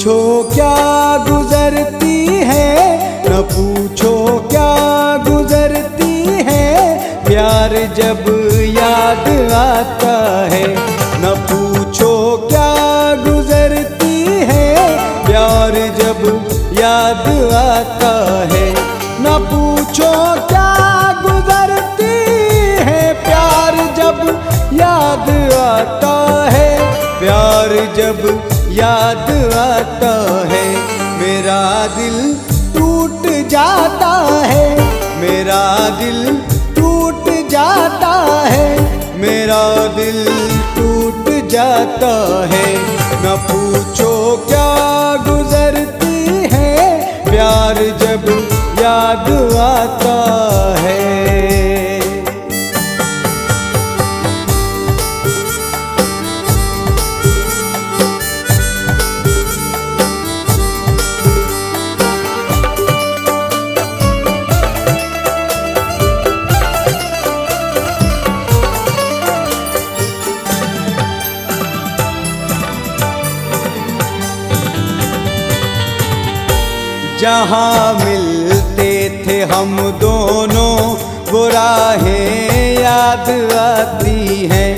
पूछो क्या गुजरती है, न पूछो क्या गुजरती है, प्यार जब याद आता है। न पूछो क्या गुजरती है, प्यार जब याद आता है। न पूछो क्या गुजरती है, प्यार जब याद आता है, प्यार जब याद आता है। मेरा दिल टूट जाता है, मेरा दिल टूट जाता है, मेरा दिल टूट जाता है। न पूछो क्या गुजरती है, प्यार जब याद आता है। जहाँ मिलते थे हम दोनों, वो राहें याद आती हैं।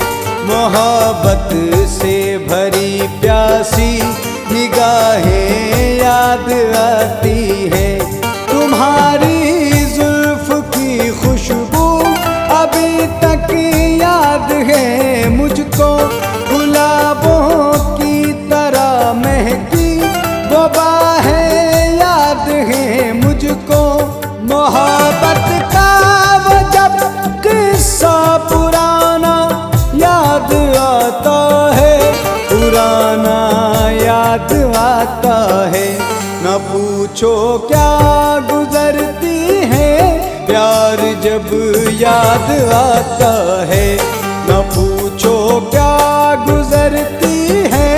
मोहब्बत से भरी प्यासी निगाहें याद आती हैं। तुम्हारी जुल्फ की खुशबू अभी तक याद है मुझको, गुलाबों की तरह महकी वो बाहें है मुझको। मोहब्बत का वो जब किस्सा पुराना याद आता है, पुराना याद आता है। न पूछो क्या गुजरती है, प्यार जब याद आता है। न पूछो क्या गुजरती है,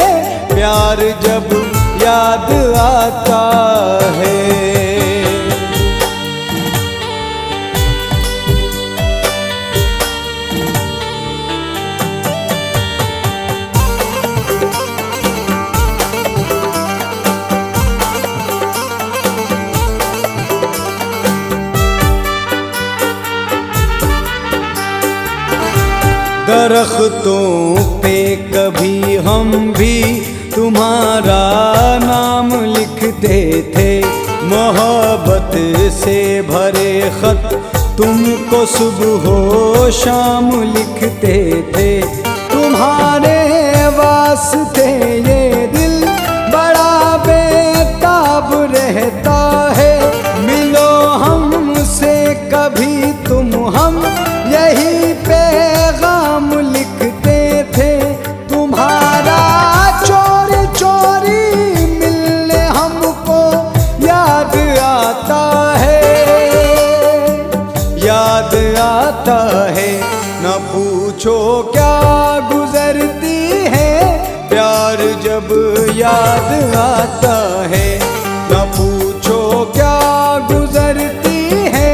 प्यार जब याद आता है। दरख्तों पे कभी हम भी तुम्हारा नाम लिखते थे। मोहब्बत से भरे खत तुमको सुबह हो शाम लिखते थे। तुम्हारे वास्ते ये दिल बड़ा बेताब रहता है। मिलो हमसे कभी तुम, हम यही पैगाम लिखते थे। तुम्हारा चोरी चोरी मिलने हमको याद आता है, याद आता है। न पूछो क्या गुजरती है, प्यार जब याद आता है। न पूछो क्या गुजरती है,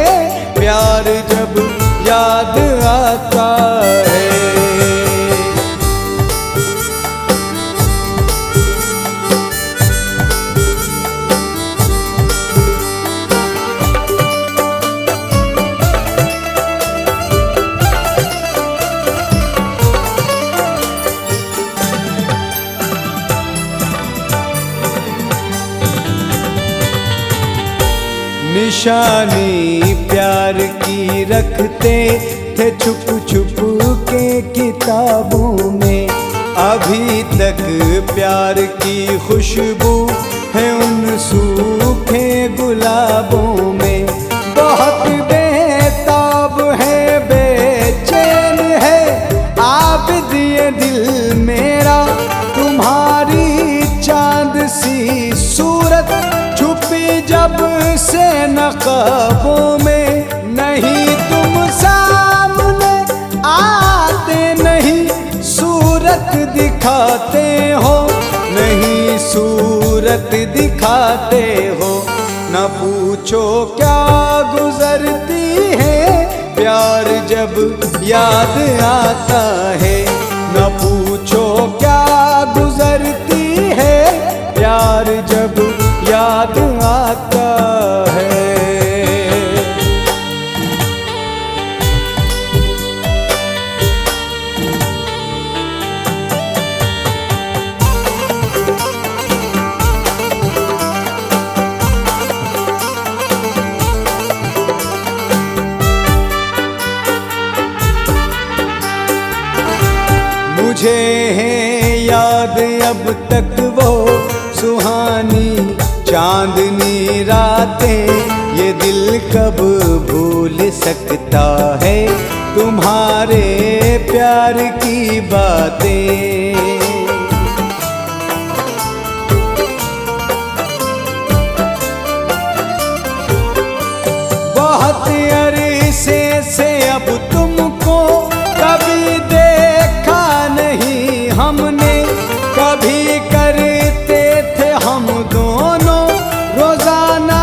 प्यार जब याद आता है। निशानी प्यार की रखते थे छुप छुप के किताबों में। अभी तक प्यार की खुशबू है उन सूखे गुलाबों में। बहुत बेताब है, बेचैन है आबिद ये दिल मेरा। तुम्हारी चांद सी सूरत छुपी जब से नक़बों में। नहीं तुम सामने आते, नहीं सूरत दिखाते हो, नहीं सूरत दिखाते हो। न पूछो क्या गुजरती है, प्यार जब याद आता है। न पूछो क्या गुजरती है, प्यार प्यार जब याद आता है। मुझे है याद अब तक वो सुहानी चांदनी रातें, ये दिल कब भूल सकता है तुम्हारे प्यार की बातें। बहुत अरसे से अब तुमको कभी देखा नहीं हमने, कभी करते थे हम दोनों रोजाना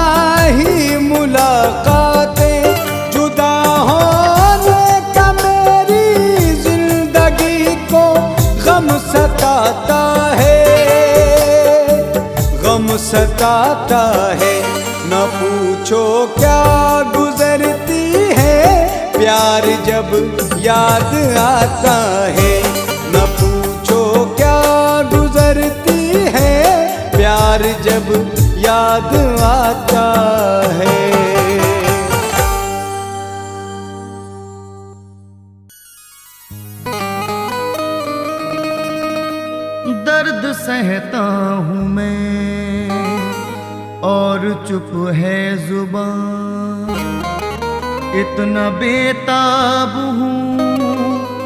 ही मुलाकातें। जुदा होने का मेरी जिंदगी को गम सताता है, गम सताता है। न पूछो क्या गुजरती है प्यार जब याद आता है। न पूछो क्या गुजरती है प्यार जब याद आता है। दर्द सहता हूँ मैं और चुप है जुबान, इतना बेताब हूँ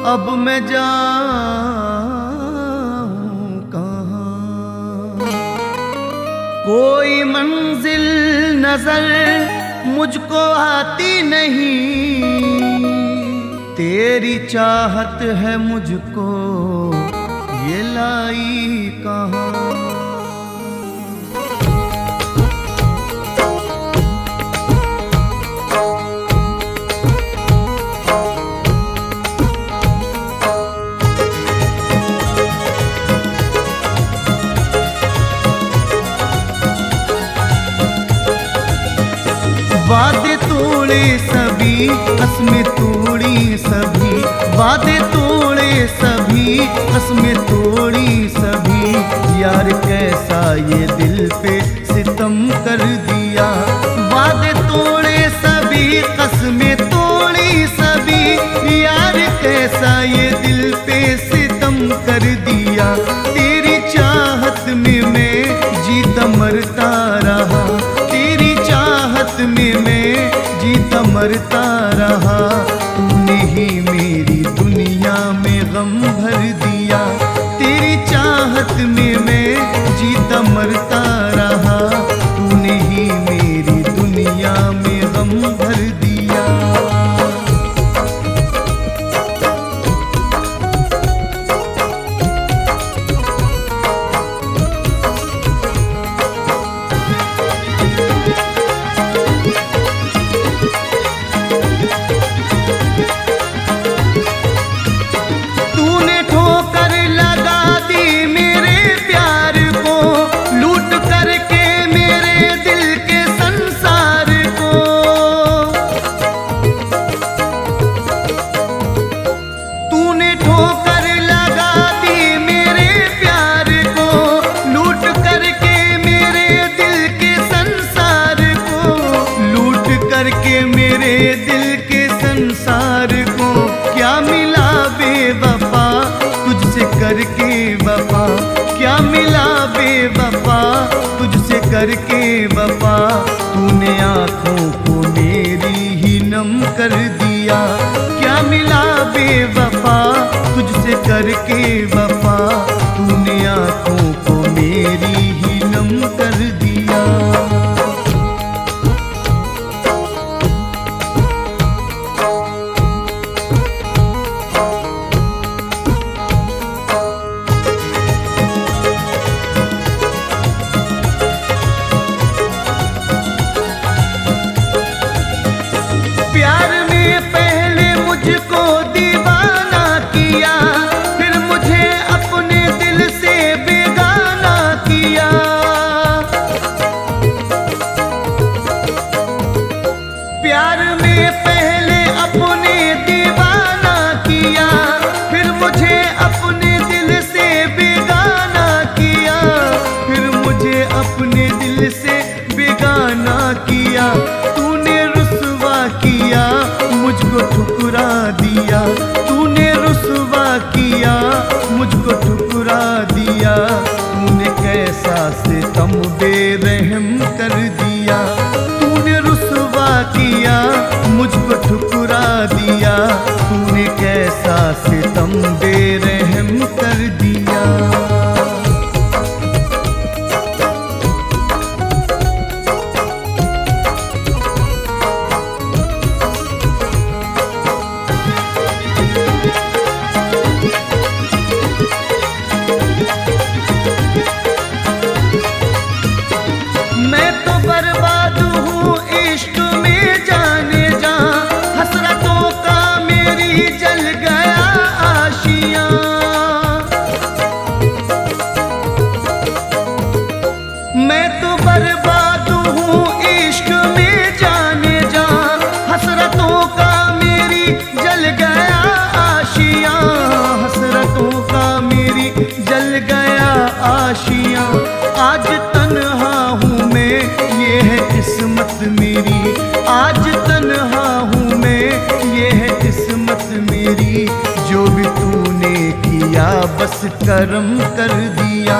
अब मैं जाऊँ कहाँ। कोई मंजिल नजर मुझको आती नहीं, तेरी चाहत है मुझको ये लाई कहाँ। वादे तोड़े सभी कसमें तोड़ी सभी, वादे तोड़े सभी कसमें तोड़ी सभी। यार कैसा ये दिल पे सितम कर दिया। वादे तोड़े सभी कसमें तोड़ी सभी, यार कैसा ये दिल पे सितम कर दिया। तेरी चाहत में मैं जीता मरता रहा, तेरी चाहत में मैं जीता मरता रहा। तूने ही मेरी दुनिया में गम भर दिया, तेरी चाहत में मैं जीता मरता रहा। तूने ही मेरी दुनिया में गम भर दिया। करके वफा, क्या मिला बेवफा तुझसे करके वफा। तूने आँखों को मेरी ही नम कर दिया। क्या मिला बेवफा तुझसे करके वफा। तूने आँखों को मेरी ही नम कर दिया। मुझको दीवाना किया, फिर मुझे अपने अपने दिल से बेगाना किया, तूने रुसवा किया मुझको ठुकरा दिया, तूने रुसवा किया मुझको ठुकरा दिया, तूने कैसा सितम बेरहम कर दिया, तूने रुसवा किया मुझको ठुकरा दिया, तूने कैसा सितम बेरहम कर दिया। मैं तो बर्बाद हूँ इश्क में जाने जा, हसरतों का मेरी जल गया आशियाँ। मैं तो बर्बाद हूँ इश्क में जाने जा, हसरतों का मेरी जल गया आशियाँ, हसरतों का मेरी जल गया आशियाँ। आज तन्हा हूँ मैं, ये है किस्मत मेरी, आज तन्हा हूँ मैं, ये है किस्मत मेरी, जो भी तूने किया बस करम कर दिया।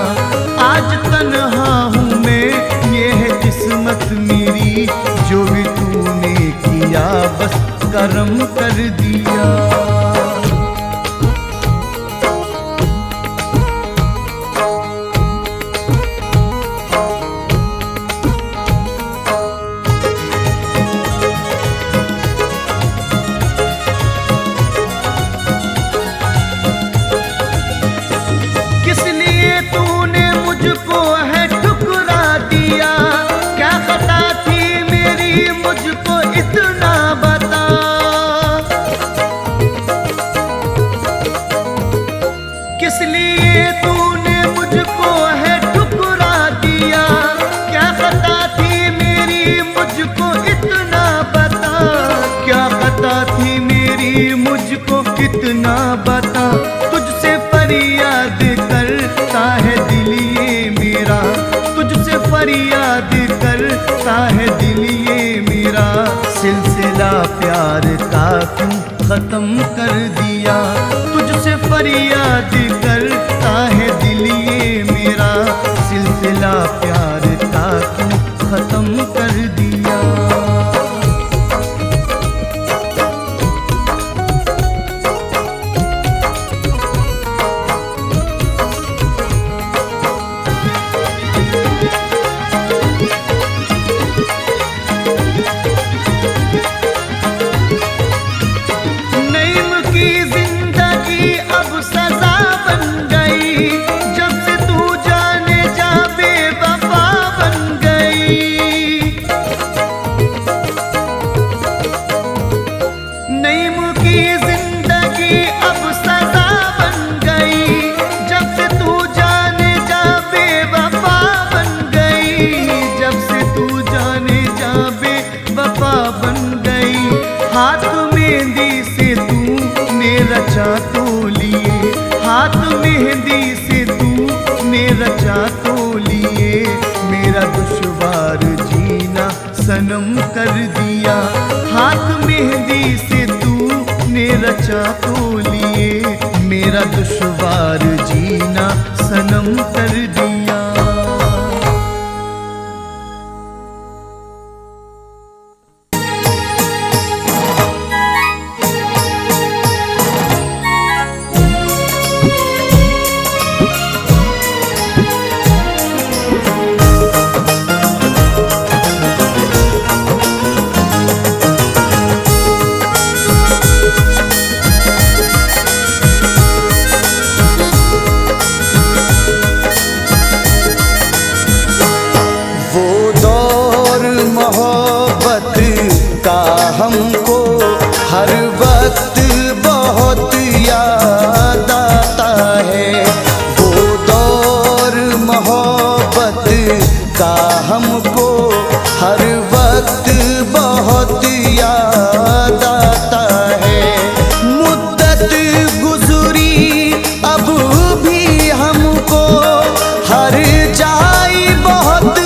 आज तन्हा हूँ मैं, ये है किस्मत मेरी, जो भी तूने किया बस करम कर दिया। किस लिए तूने मुझको है ठुकरा दिया, क्या खता थी मेरी मुझको इतना बता। किस लिए तूने मुझको है ठुकरा दिया, क्या खता थी मेरी मुझको इतना बता, क्या खता थी मेरी मुझको कितना बता। तुझसे फरियाद करता है दिल ये मेरा, तुझसे फरियाद करता है दिल ये मेरा, सिलसिला प्यार का क्यों खत्म कर दिया। तुझसे फरियाद करता है दिल ये मेरा, सिलसिला प्यार का क्यों खत्म कर दिया। नईम की जिंदगी अब सजा बन गई, जब से तू जाने जा बेवफा बन गई। नईम की जिंदगी अब सजा बन गई, जब से तू जाने जा बेवफा बन गई, जब से तू जाने जा बेवफा बन गई। हाथ मेहंदी से तूने रचा तो लिए, हाथ मेहंदी से तूने रचा तो लिए, मेरा दुश्वार जीना सनम कर दिया। हाथ मेहंदी से तूने रचा तो लिए, मेरा दुश्वार जीना सनम कर दिया। हमको हर वक्त बहुत याद आता है, वो दौर मोहब्बत का हमको हर वक्त बहुत याद आता है। मुद्दत गुजरी अब भी हमको हर जाई बहुत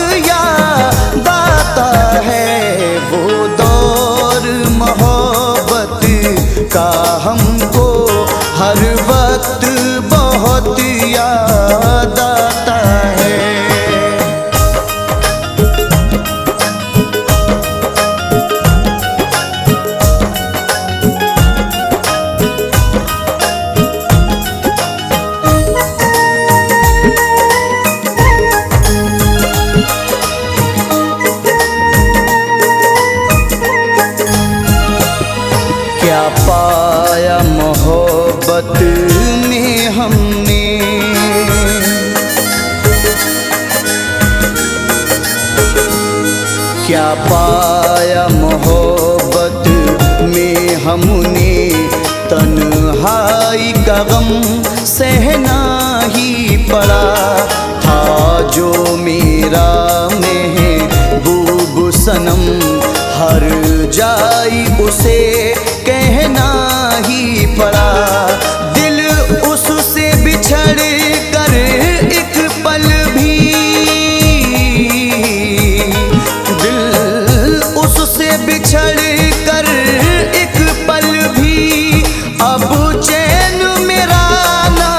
क्या पाया मोहब्बत में हमने, तन्हाई का गम सहना ही पड़ा। था जो मेरा महबूब सनम, हर जाई उसे कहना ही पड़ा। दिल उससे बिछड़ कर एक पल भी, दिल उससे बिछड़ कर एक पल भी अब चैन मेरा ना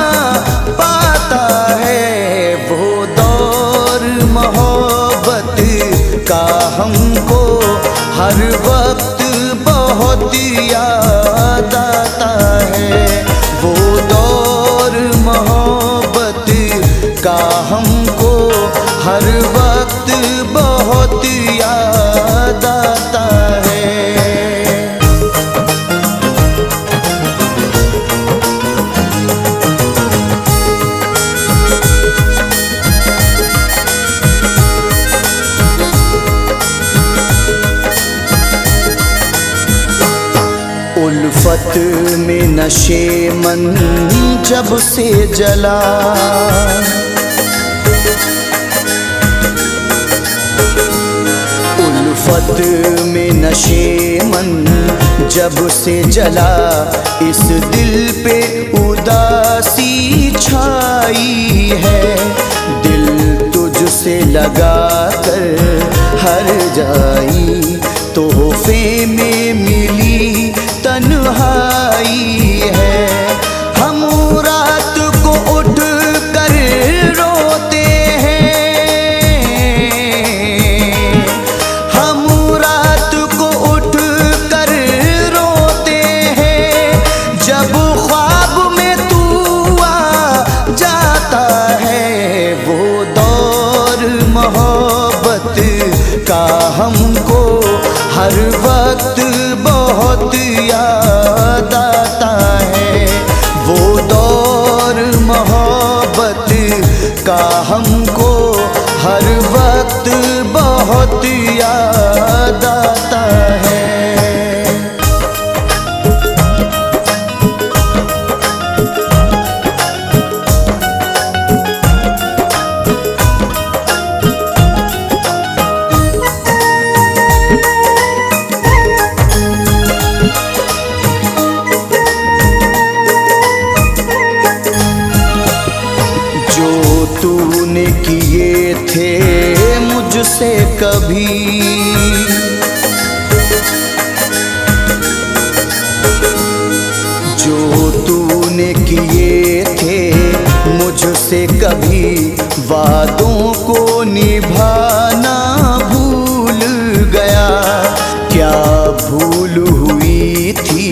पाता है। वो दौर मोहब्बत का हमको हर वक्त बहुत याद आता है। वो दौर मोहब्बत का हमको हर वक्त बहुत याद आता है। उल्फत में नशे मन जब से जला, उल्फत में नशे मन जब से जला, इस दिल पे उदासी छाई है। दिल तुझसे लगा कर हर जाई, तोहफे में मिली तन्हाई है। हम रात को उठ कर रोते हैं, हम रात को उठ कर रोते हैं। जब ख्वाब में तू आ जाता है, वो दौर मोहब्बत का हमको हर वक्त बहुत याद आता है। वो दौर मोहब्बत का हमको हर वक्त बहुत याद आता है। तूने किए थे मुझसे कभी, जो तूने किए थे मुझसे कभी, वादों को निभाना भूल गया। क्या भूल हुई थी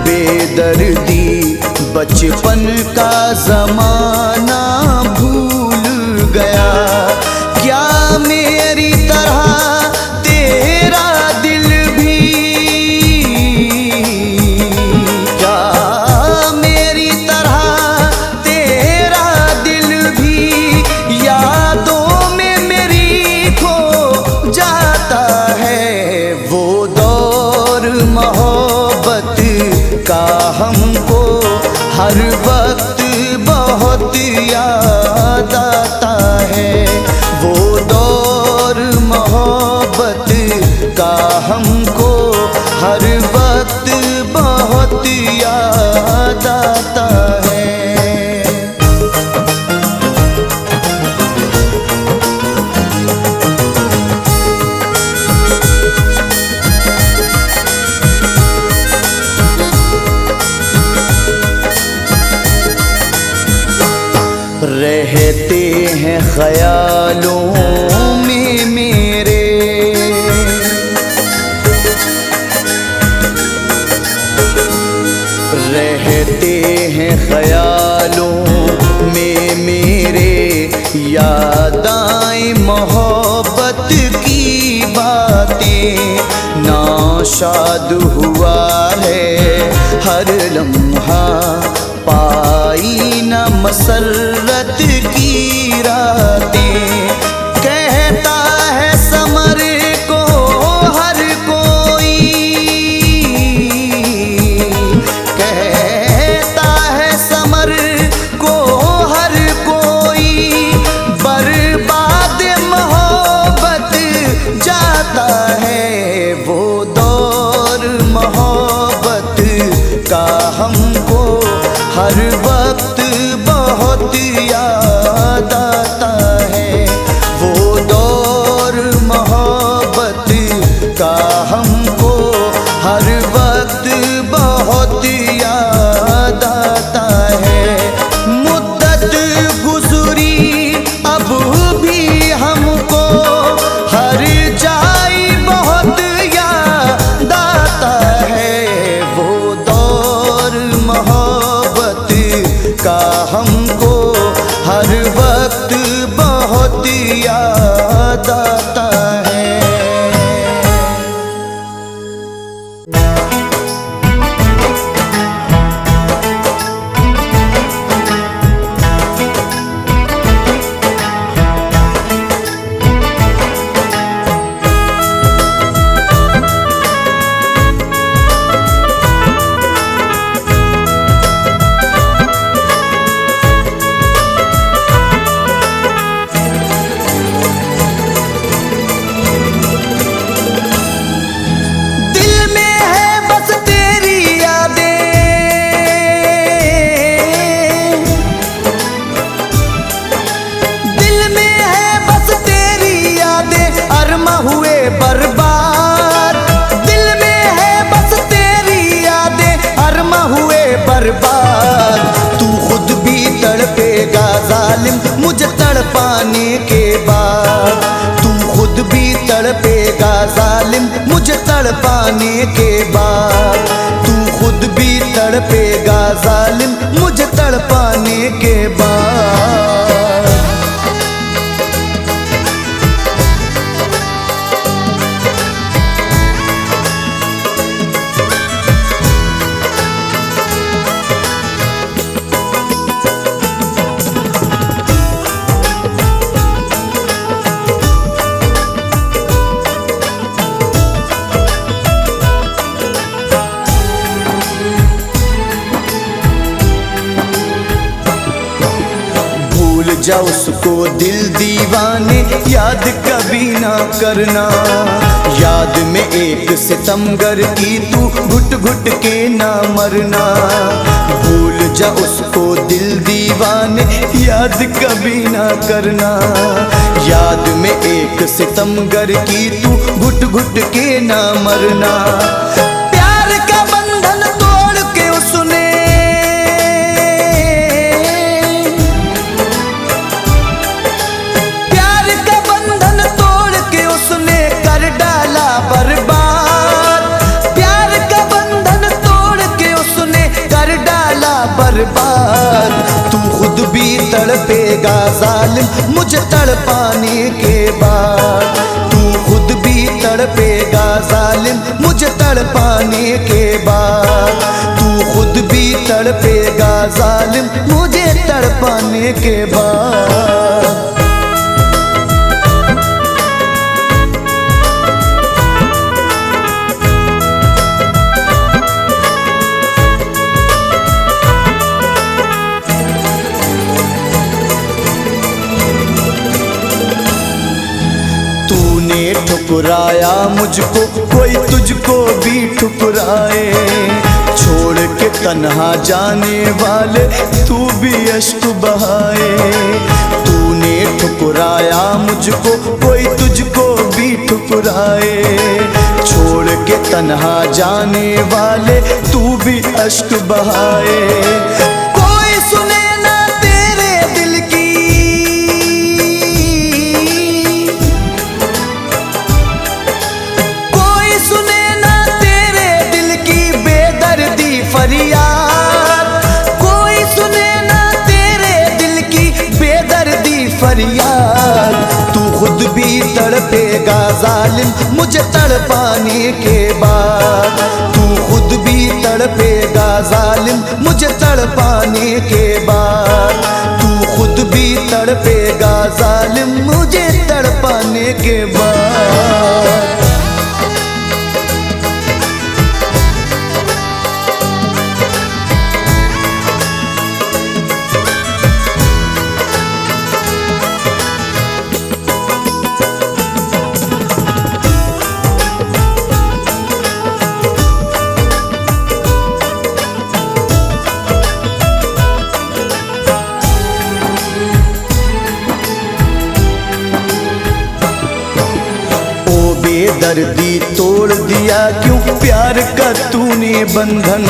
बेदर्दी, बचपन का ज़माना भूल गया। क्या मेरी तरह तेरा दिल भी, क्या मेरी तरह तेरा दिल भी यादों में मेरी खो जाता है। वो दौर मोहब्बत का हमको हर वक्त बहुत याद आता है। वो दौर मोहब्बत का हमको हर वक्त बहुत याद आता है। रहते हैं ख्यालों में मेरे, रहते हैं ख्यालों में मेरे। याद आए मोहब्बत की बातें, नाशाद हुआ है हर लम्हा। पाई न मसरत की रातें, कहता है समर को हुए बर्बाद, दिल में है बस तेरी यादें अरमा हुए बर्बाद। तू खुद भी तड़पेगा जालिम मुझे तड़पाने के बाद, तू खुद भी तड़पेगा जालिम मुझे तड़पाने के बाद, तू खुद भी तड़पेगा जालिम मुझे तड़पाने के बाद। जा उसको दिल दीवाने याद कभी ना करना, याद में एक सितमगर की तू घुट घुट के ना मरना। भूल जा उसको दिल दीवाने याद कभी ना करना, याद में एक सितमगर की तू घुट घुट के ना मरना। प्यार का बंधन तोड़ के उसने, बर्बाद प्यार का बंधन तोड़ के उसने कर डाला बर्बाद। तू खुद भी तड़पेगा जालिम मुझे तड़पाने के बाद, तू खुद भी तड़पेगा जालिम मुझे तड़पाने के बाद, तू खुद भी तड़पेगा जालिम मुझे तड़पाने के बाद। ठुकराया मुझको कोई तुझको भी ठुकराए, छोड़ के तन्हा जाने वाले तू भी अश्क बहाए। तूने ठुकराया मुझको कोई तुझको भी ठुकराए, छोड़ के तन्हा जाने वाले तू भी अश्क बहाए। कोई सुने ना तेरे दिल की, फरियाद कोई सुने ना तेरे दिल की बेदर्दी फरियाद। तू खुद भी तड़पेगा जालिम मुझे तड़पाने के बाद, तू खुद भी तड़पेगा जालिम मुझे तड़पाने के बाद, तू खुद भी तड़पेगा जालिम मुझे तड़पाने के बाद। दर्दी तोड़ दिया क्यों प्यार का तूने बंधन,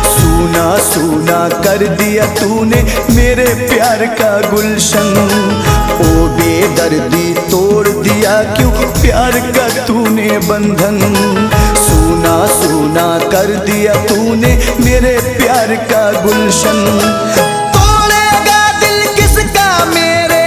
सूना सूना कर दिया तूने मेरे प्यार का गुलशन। ओ बेदर्दी तोड़ दिया क्यों प्यार का तूने बंधन, सूना सूना कर दिया तूने मेरे प्यार का गुलशन। तोड़ेगा दिल किसका मेरे,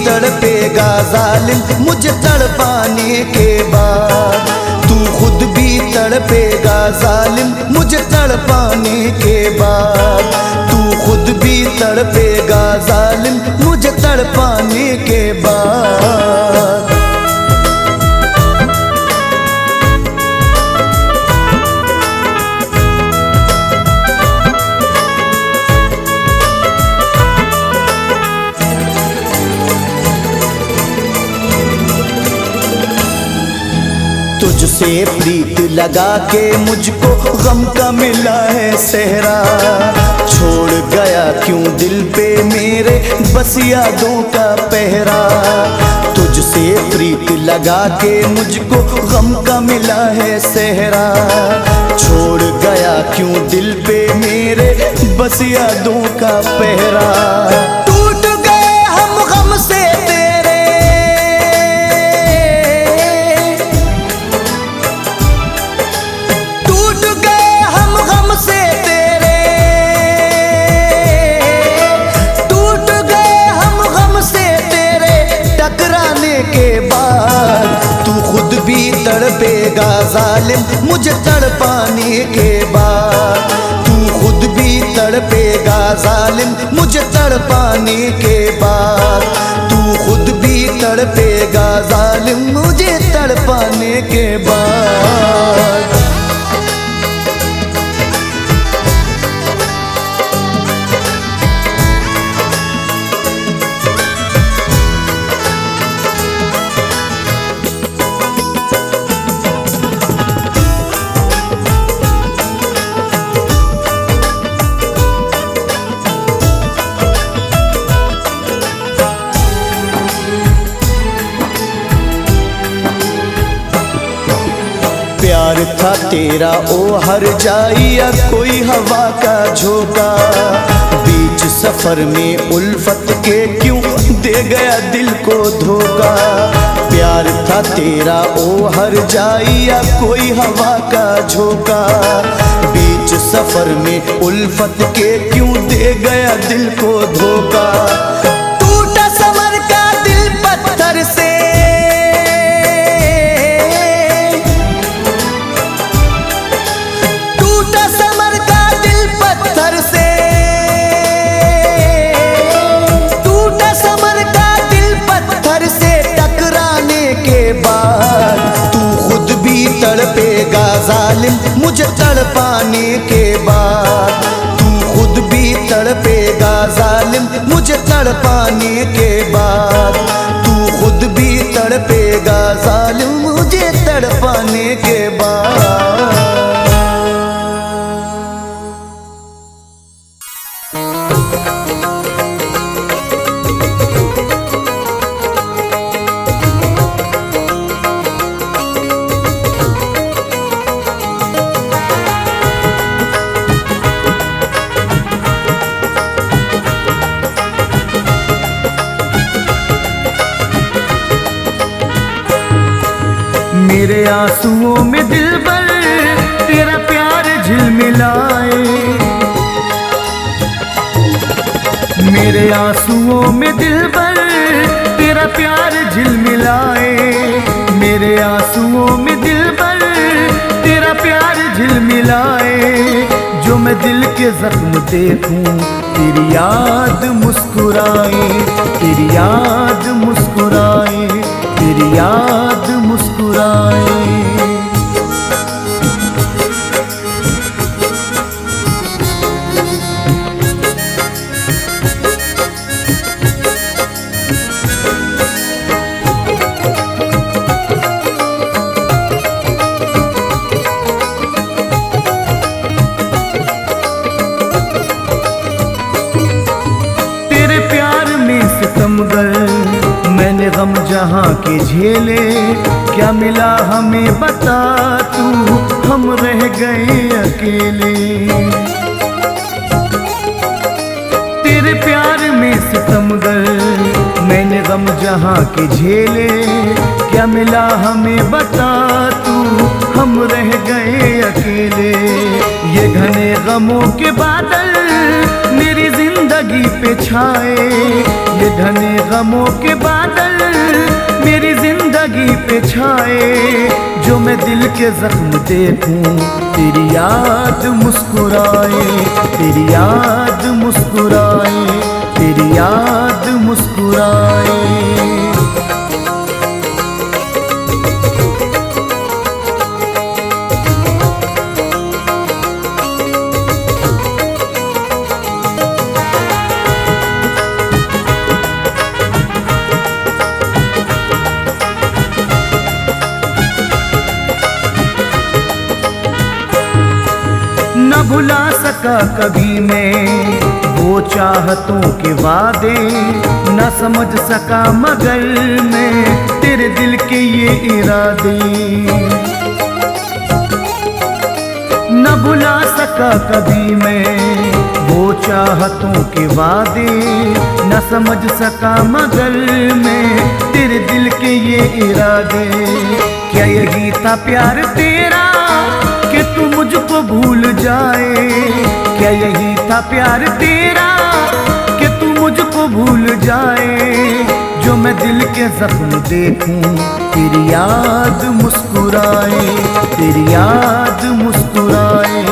तड़पेगा जालिम मुझे तड़पाने के बाद, तू खुद भी तड़पेगा जालिम मुझे तड़पाने के बाद, तू खुद भी तड़पेगा जालिम मुझे तड़पाने के बाद। तुझसे प्रीत लगा के मुझको गम का मिला है सहरा। छोड़ गया क्यों दिल पे मेरे बस यादों का पहरा। तुझसे प्रीत लगा के मुझको गम का मिला है सहरा। छोड़ गया क्यों दिल पे मेरे बस यादों का पहरा। टूट गए हम गम से तेरे, टूट गए हम गम से तेरे, टूट गए हम गम से तेरे। टकराने के बाद तू खुद भी तड़पेगा जालिम मुझे तड़पाने के बाद। तू खुद भी तड़पेगा जालिम मुझे तड़पाने के बाद। तू खुद भी तड़पेगा जालिम मुझे तड़पाने के बाद। प्यार था तेरा ओ हर जाइया कोई हवा का झोंका। बीच सफर में उल्फत के क्यों दे गया दिल को धोखा। प्यार था तेरा ओ हर जाइया कोई हवा का झोंका। बीच सफर में उल्फत के क्यों दे गया दिल को धोखा। टूटा समर का दिल पत्थर से, तड़पेगा जालिम मुझे तड़पाने के बाद। तू खुद भी तड़पेगा जालिम मुझे तड़पाने के बाद। तू खुद भी तड़पेगा जालिम मुझे तड़पाने के बाद। मेरे आंसुओं में दिलबर तेरा प्यार झिलमिलाए। मेरे आंसुओं में दिलबर तेरा प्यार झिलमिलाए। मेरे आंसुओं में दिलबर तेरा प्यार झिलमिलाए। जो मैं दिल के जख्म देखूं तेरी याद मुस्कुराए। तेरी याद मुस्कुराए, तेरी याद मुस्कुराए। तेरे प्यार में सितमगर मैंने गम जहां के झेले। क्या मिला हमें बता तू, हम रह गए अकेले। तेरे प्यार में सितमगर मैंने गम जहां के झेले। क्या मिला हमें बता तू, हम रह गए अकेले। ये घने गमों के बादल मेरी जिंदगी पे छाए। ये घने गमों के बादल मेरी जिंदगी पे छाए। जो मैं दिल के जख्म देखूं तेरी याद मुस्कुराए। तेरी याद मुस्कुराए, तेरी याद मुस्कुराए। भुला सका कभी मैं वो चाहतों के वादे, न समझ सका मगर मैं तेरे दिल के ये इरादे। न भुला सका कभी मैं वो चाहतों के वादे, न समझ सका मगर मैं तेरे दिल के ये इरादे। क्या यही था प्यार तेरा कि तू मुझको भूल जाए? क्या यही था प्यार तेरा कि तू मुझको भूल जाए? जो मैं दिल के जख्म देखूं तेरी याद मुस्कुराए, तेरी याद मुस्कुराए,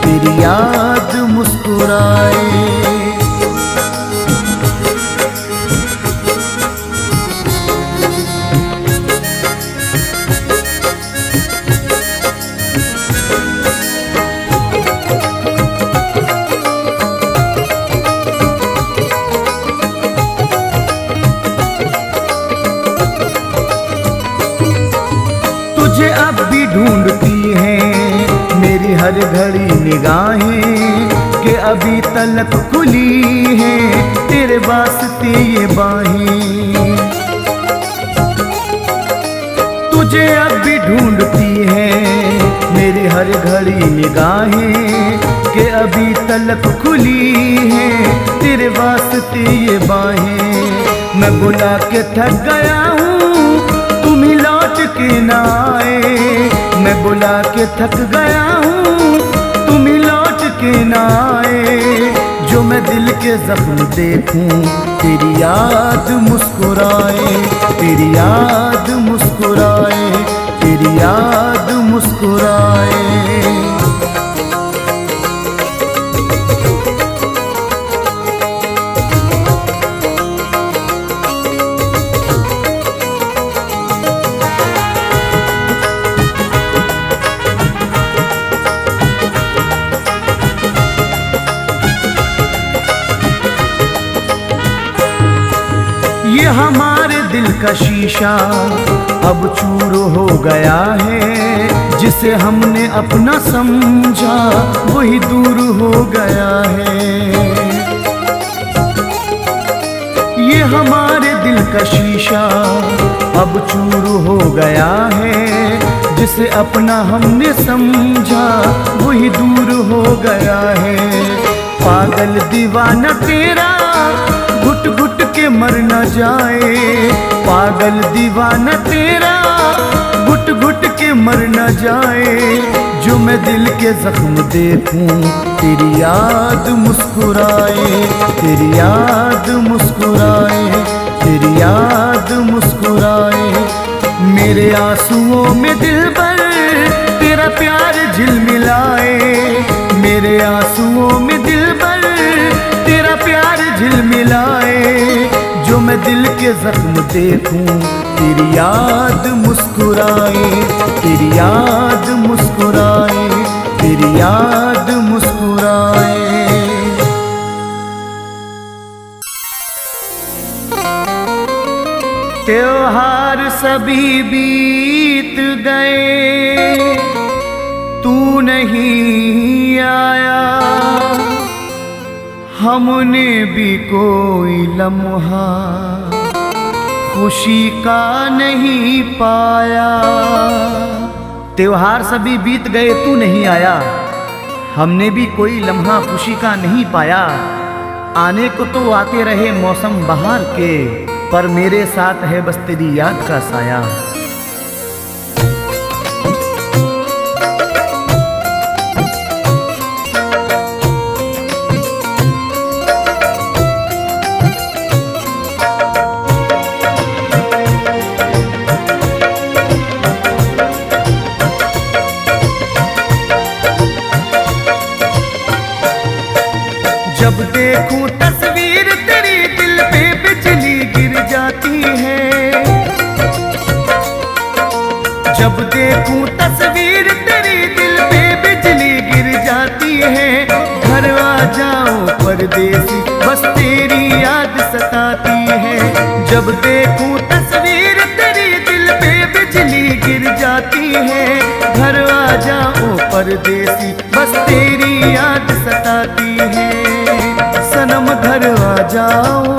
तेरी याद मुस्कुराए। तुझे अब भी ढूंढती हैं मेरी हर घड़ी निगाहें, कि अभी तलक खुली हैं तेरे वास्ते ये बाहें। तुझे अब भी ढूंढती हैं मेरी हर घड़ी निगाहें, कि अभी तलक खुली हैं तेरे वास्ते ये बाहें। मैं बुला के थक गया हूँ तुम ही लौट के ना आए, मैं बुला के थक गया हूँ तुम ही लौट के ना आए। जो मैं दिल के जख्म देखूं तेरी याद मुस्कुराए, तेरी याद मुस्कुराए, तेरी याद मुस्कुराए। ये हमारे दिल का शीशा अब चूर हो गया है, जिसे हमने अपना समझा वही दूर हो गया है। ये हमारे दिल का शीशा अब चूर हो गया है, जिसे अपना हमने समझा वही दूर हो गया है। पागल दीवाना तेरा घुट घुट के मर न जाए, पागल दीवाना तेरा घुट घुट के मर न जाए। जो मैं दिल के जख्म देखूं तेरी याद मुस्कुराए, तेरी याद मुस्कुराए, तेरी याद मुस्कुराए। मेरे आंसुओं में दिलबर तेरा प्यार झिलमिलाए, मेरे आंसुओं में दिलबर तेरा प्यार झिलमिलाए। जो मैं दिल के जख्म देखूं तेरी याद मुस्कुराए, तेरी याद मुस्कुराए, तेरी याद मुस्कुराए। त्योहार सभी बीत गए तू नहीं आया, हमने भी कोई लम्हा खुशी का नहीं पाया। त्योहार सभी बीत गए तू नहीं आया, हमने भी कोई लम्हा खुशी का नहीं पाया। आने को तो आते रहे मौसम बहार के, पर मेरे साथ है बस तेरी याद का साया। जब देखूं तस्वीर तेरी दिल पे बिजली गिर जाती है, जब देखूं तस्वीर तेरी दिल पे बिजली गिर जाती है। घर आ जाओ परदेसी बस तेरी याद सताती है, जब देखूं तस्वीर तेरी दिल पे बिजली गिर जाती है। घर आ जाओ परदेसी बस तेरी याद जाओ,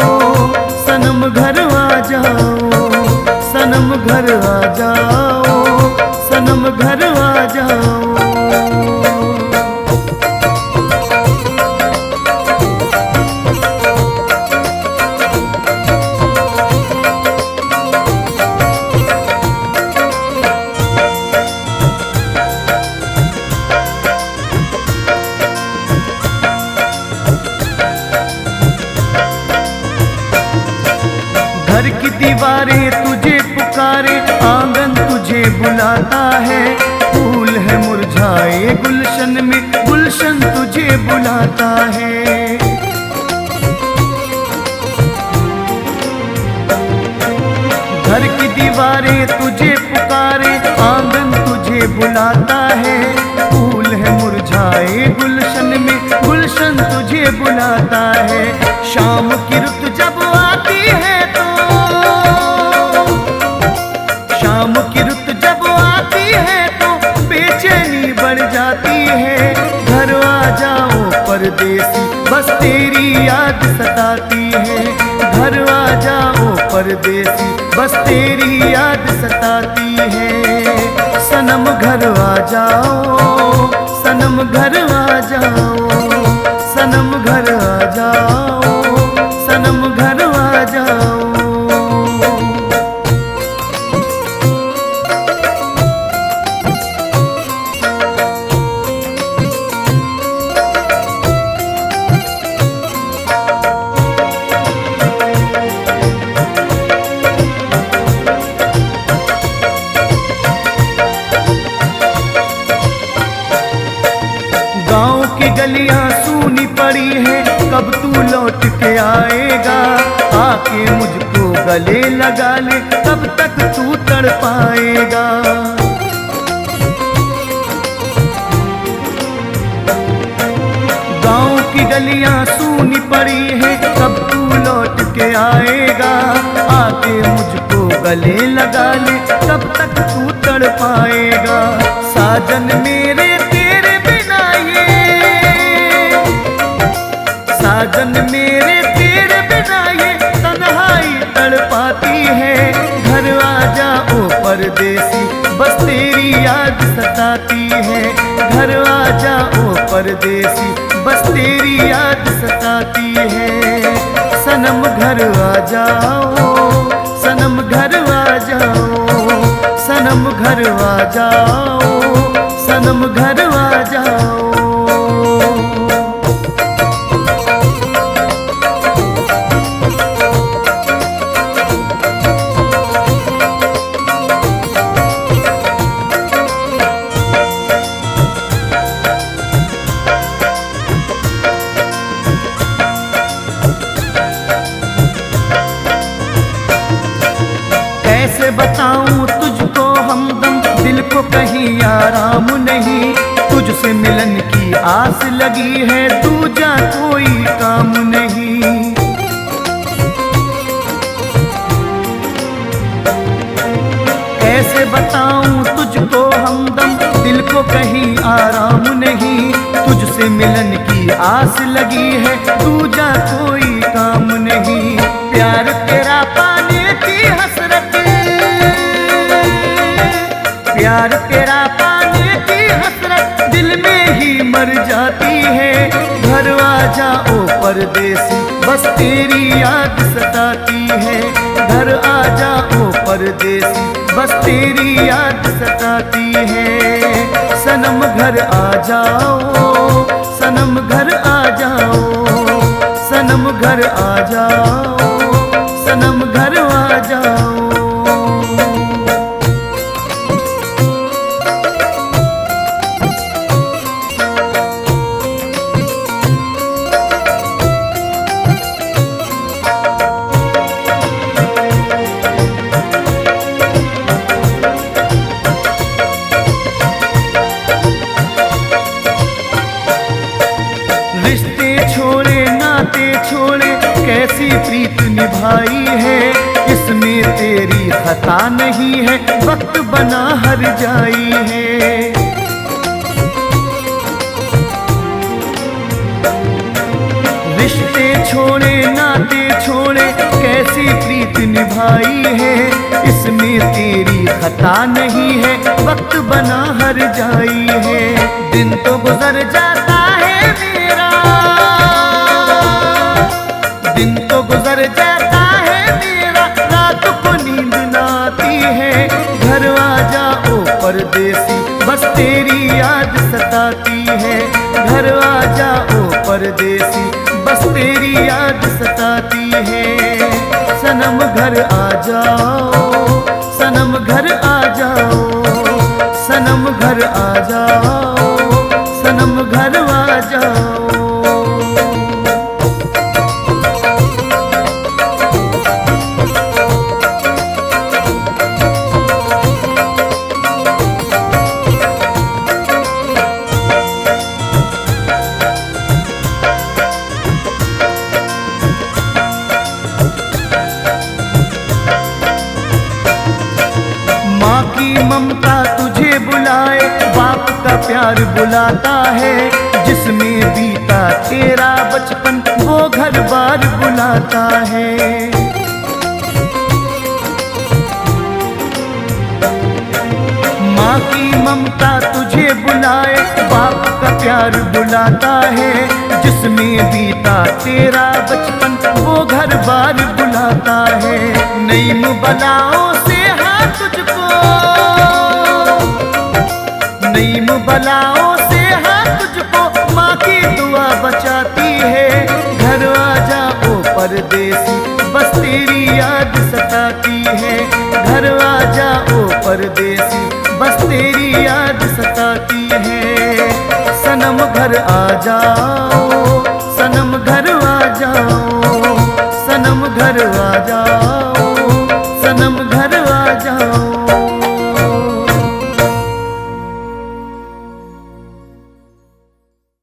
सनम घर आ जाओ, सनम घर आ जाओ, सनम घर आ जाओ। घर की दीवारें तुझे पुकारे, आंगन तुझे बुलाता है, फूल है मुरझाए गुलशन में, गुलशन तुझे बुलाता है। घर की दीवारें तुझे पुकारे, आंगन तुझे बुलाता है, फूल है मुरझाए गुलशन में, गुलशन तुझे बुलाता है। शाम की रुत जब आती है तो, शाम की रुत जब आती है तो बेचैनी बढ़ जाती है। घर आ जाओ परदेसी, बस तेरी याद सताती है। घर आ जाओ परदेसी, बस तेरी याद सताती है। सनम घर आ जाओ, सनम घर आ जाओ, सनम घर आ जाओ, सनम घर आ जाओ। गाँव की गलियां सूनी पड़ी है, कब तू लौट के आएगा। आके मुझको गले लगा ले, कब तक तू तड़पाएगा। गाँव की गलियां सूनी पड़ी है, कब तू लौट के आएगा। आके मुझको गले लगा ले, कब तक तू तड़पाएगा। साजन मेरे साजन मेरे तेरे बिना ये तन्हाई तड़पाती है। घर आ जाओ परदेसी, बस तेरी याद सताती है। घर आ जाओ परदेसी, बस तेरी याद सताती है। सनम घर आ जाओ, सनम घर आ जाओ, सनम घर आ जाओ, सनम घर आ जाओ। कैसे बताऊं तुझको हमदम, दिल को कहीं आराम नहीं। तुझसे मिलन की आस लगी है, दूजा कोई काम नहीं। कैसे बताऊं तुझको हमदम, दिल को कहीं आराम नहीं। तुझसे मिलन की आस लगी है, दूजा कोई काम नहीं। प्यार तेरा पाने की हसरत, प्यार तेरा पाने की हसरत दिल में ही मर जाती है। घर आ जाओ परदेसी, बस तेरी याद सताती है। घर आ जाओ परदेसी, बस तेरी याद सताती है। सनम घर आ जाओ, सनम घर आ जाओ, सनम घर आ जाओ, सनम घर आ जाओ। रिश्ते छोड़े नाते छोड़े, कैसी प्रीत निभाई है। इसमें तेरी खता नहीं है, वक्त बना हर जाई है। रिश्ते रिश्ते छोड़े नाते छोड़े कैसी प्रीत निभाई है, इसमें तेरी खता नहीं है, वक्त बना हर जाई है। दिन तो गुजर जाता है मेरा, दिन तो गुजर जाता है मेरा, रात को नींद ना आती है। घर आ जाओ परदेसी, बस तेरी याद सताती है। घर आ जाओ परदेसी, बस तेरी याद सताती है। सनम घर आ जाओ, सनम घर आ जाओ, सनम घर आ जाओ, सनम घर आ जाओ। माँ की ममता तुझे बुलाए, बाप का प्यार बुलाता है। जिसमें बीता तेरा बचपन वो घर बार बुलाता है। माँ की ममता तुझे बुलाए, बाप का प्यार बुलाता है। जिसमें बीता तेरा बचपन वो घर बार बुलाता है। नईम बलाओं से तुझको, नईम बलाओं से तुझको माँ की दुआ बचाती है। घर आ जाओ परदेसी, बस तेरी याद सताती है। घर आ जाओ परदेसी, बस तेरी याद सताती है। सनम घर आ जाओ, सनम घर आ जाओ, सनम घर आ जाओ, सनम घर आ जाओ।